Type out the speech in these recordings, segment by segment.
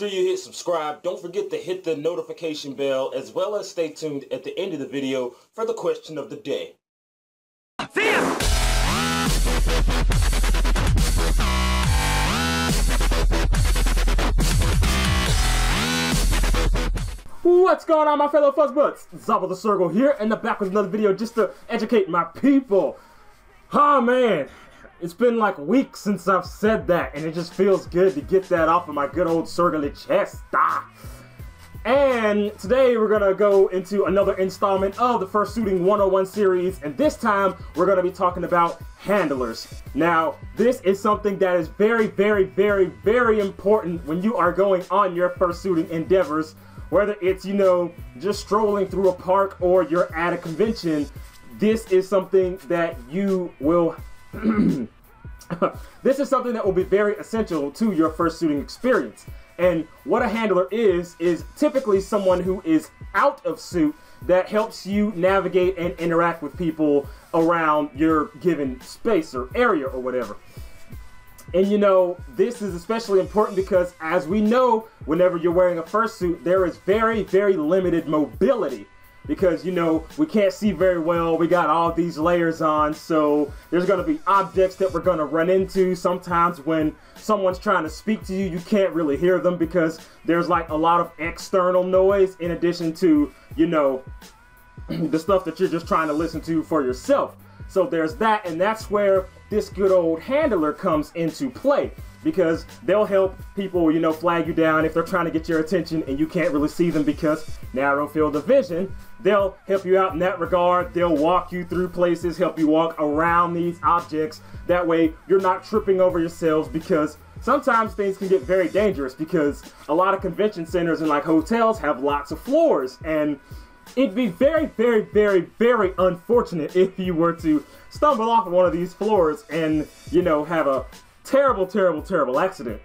After you hit subscribe, don't forget to hit the notification bell as well as stay tuned at the end of the video for the question of the day. See ya! What's going on, my fellow fuzzbutts? ZabuTheSergal here, and back with another video just to educate my people. Oh man, it's been like weeks since I've said that, and it just feels good to get that off of my good old Sergal chest. And today we're gonna go into another installment of the Fursuiting 101 series, and this time we're gonna be talking about handlers. Now, this is something that is very, very, very, very important when you are going on your fursuiting endeavors. Whether it's, you know, just strolling through a park or you're at a convention, this is something that you will this is something that will be very essential to your fursuiting experience. And what a handler is typically someone who is out of suit that helps you navigate and interact with people around your given space or area or whatever. And you know, this is especially important because, as we know, whenever you're wearing a fursuit, there is very, very limited mobility. Because, you know, we can't see very well, we got all these layers on, so there's going to be objects that we're going to run into. Sometimes when someone's trying to speak to you, you can't really hear them because there's like a lot of external noise in addition to, you know, the stuff that you're just trying to listen to for yourself. So there's that, and that's where this good old handler comes into play, because they'll help people, you know, flag you down if they're trying to get your attention and you can't really see them because narrow field of vision. They'll help you out in that regard. They'll walk you through places, help you walk around these objects. That way you're not tripping over yourselves, because sometimes things can get very dangerous because a lot of convention centers and like hotels have lots of floors, and it'd be very, very, very, very unfortunate if you were to stumble off of one of these floors and, you know, have a terrible, terrible, terrible accident.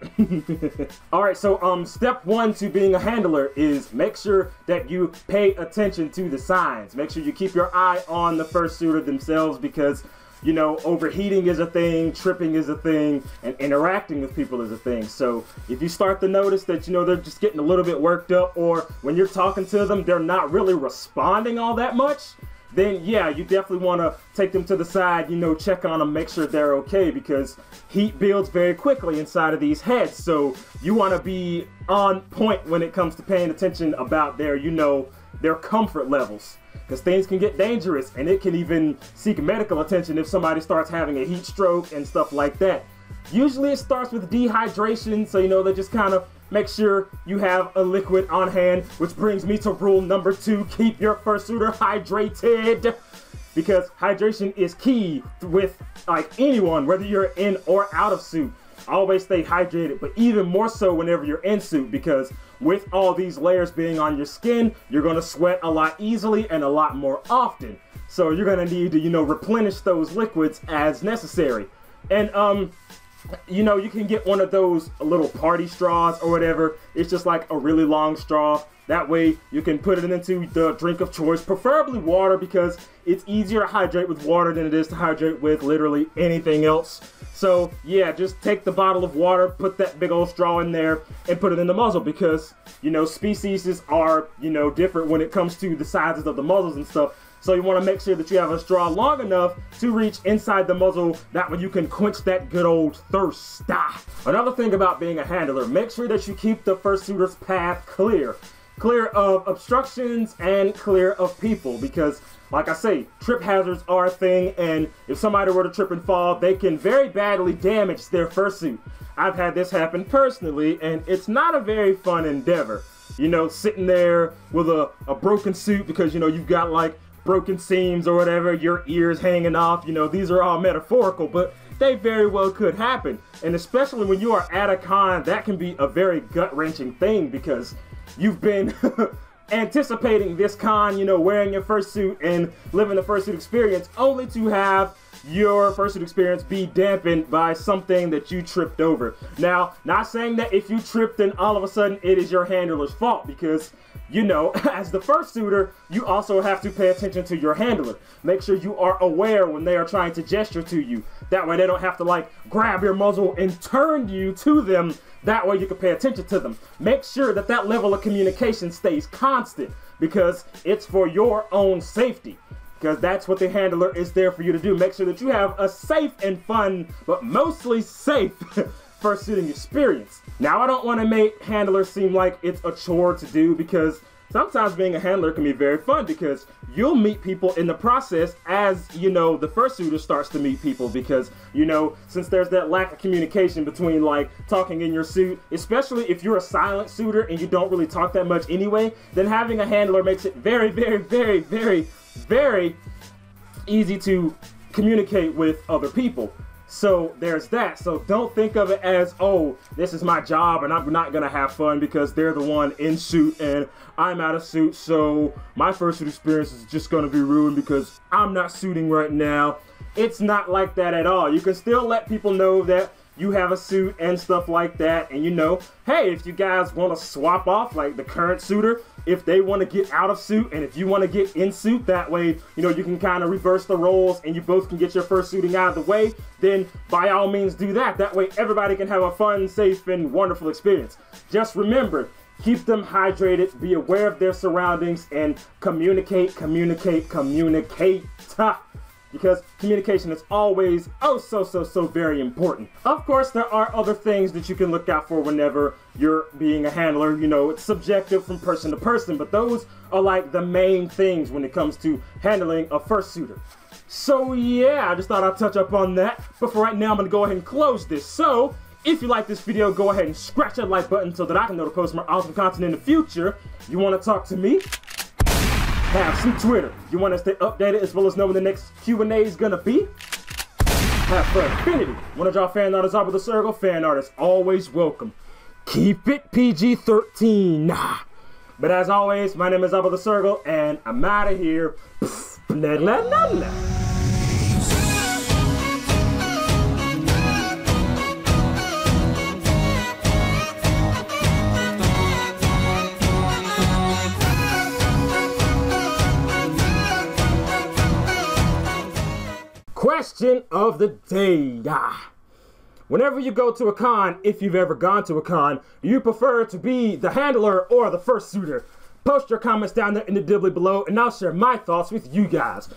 Alright, so step one to being a handler is make sure that you pay attention to the signs. Make sure you keep your eye on the fursuiter themselves, because, you know, overheating is a thing, tripping is a thing, and interacting with people is a thing. So if you start to notice that, you know, they're just getting a little bit worked up, or when you're talking to them, they're not really responding all that much, then yeah, you definitely want to take them to the side, you know, check on them, make sure they're okay, because heat builds very quickly inside of these heads. So you want to be on point when it comes to paying attention about their, you know, their comfort levels. Because things can get dangerous, and it can even seek medical attention if somebody starts having a heat stroke and stuff like that. Usually it starts with dehydration, so you know, they just kind of make sure you have a liquid on hand, which brings me to rule number 2, keep your fursuiter hydrated. Because hydration is key with like anyone, whether you're in or out of suit. Always stay hydrated, but even more so whenever you're in suit, because with all these layers being on your skin, you're going to sweat a lot easily and a lot more often. So you're going to need to, you know, replenish those liquids as necessary. And you know, you can get one of those little party straws or whatever. It's just like a really long straw. That way you can put it into the drink of choice, preferably water, because it's easier to hydrate with water than it is to hydrate with literally anything else. So yeah, just take the bottle of water, put that big old straw in there, and put it in the muzzle, because, you know, species are, you know, different when it comes to the sizes of the muzzles and stuff. So you want to make sure that you have a straw long enough to reach inside the muzzle. That way you can quench that good old thirst. Another thing about being a handler, make sure that you keep the fursuiter's path clear. Clear of obstructions and clear of people, because like I say, trip hazards are a thing, and if somebody were to trip and fall, they can very badly damage their fursuit. I've had this happen personally, and it's not a very fun endeavor. You know, sitting there with a broken suit because, you know, you've got like broken seams or whatever, your ears hanging off, you know, these are all metaphorical, but they very well could happen. And especially when you are at a con, that can be a very gut-wrenching thing, because you've been anticipating this con, you know, wearing your fursuit and living the fursuit experience, only to have your fursuit experience be dampened by something that you tripped over. Now, not saying that if you tripped then all of a sudden it is your handler's fault, because you know, as the fursuiter, you also have to pay attention to your handler. Make sure you are aware when they are trying to gesture to you. That way they don't have to like grab your muzzle and turn you to them. That way you can pay attention to them. Make sure that that level of communication stays constant because it's for your own safety. Because that's what the handler is there for you to do. Make sure that you have a safe and fun, but mostly safe fursuiting experience. Now, I don't want to make handlers seem like it's a chore to do because sometimes being a handler can be very fun because you'll meet people in the process as, you know, the fursuiter starts to meet people because, you know, since there's that lack of communication between like talking in your suit, especially if you're a silent suitor and you don't really talk that much anyway, then having a handler makes it very, very, very, very, very easy to communicate with other people. So there's that. So don't think of it as, oh, this is my job and I'm not gonna have fun because they're the one in suit and I'm out of suit, so my fursuit experience is just gonna be ruined because I'm not suiting right now. It's not like that at all. You can still let people know that you have a suit and stuff like that, and you know, hey, if you guys want to swap off, like the current suitor, if they want to get out of suit and if you want to get in suit, that way, you know, you can kind of reverse the roles and you both can get your fursuiting out of the way, then by all means do that. That way everybody can have a fun, safe, and wonderful experience. Just remember, keep them hydrated, be aware of their surroundings, and communicate. Because communication is always so very important. Of course, there are other things that you can look out for whenever you're being a handler. You know, it's subjective from person to person, but those are like the main things when it comes to handling a fursuiter. So yeah, I just thought I'd touch up on that. But for right now, I'm gonna go ahead and close this. So if you like this video, go ahead and scratch that like button so that I can know to post more awesome content in the future. You wanna talk to me? Have some Twitter. You want to stay updated as well as know when the next Q&A is gonna be? Have fun. Infinity. Want to draw fan art of ZabuTheSergal? Fan art is always welcome. Keep it PG-13. Nah. But as always, my name is ZabuTheSergal, and I'm out of here. Blah, blah, blah, blah. Question of the day. Whenever you go to a con, if you've ever gone to a con, do you prefer to be the handler or the fursuiter? Post your comments down there in the dibbly below and I'll share my thoughts with you guys.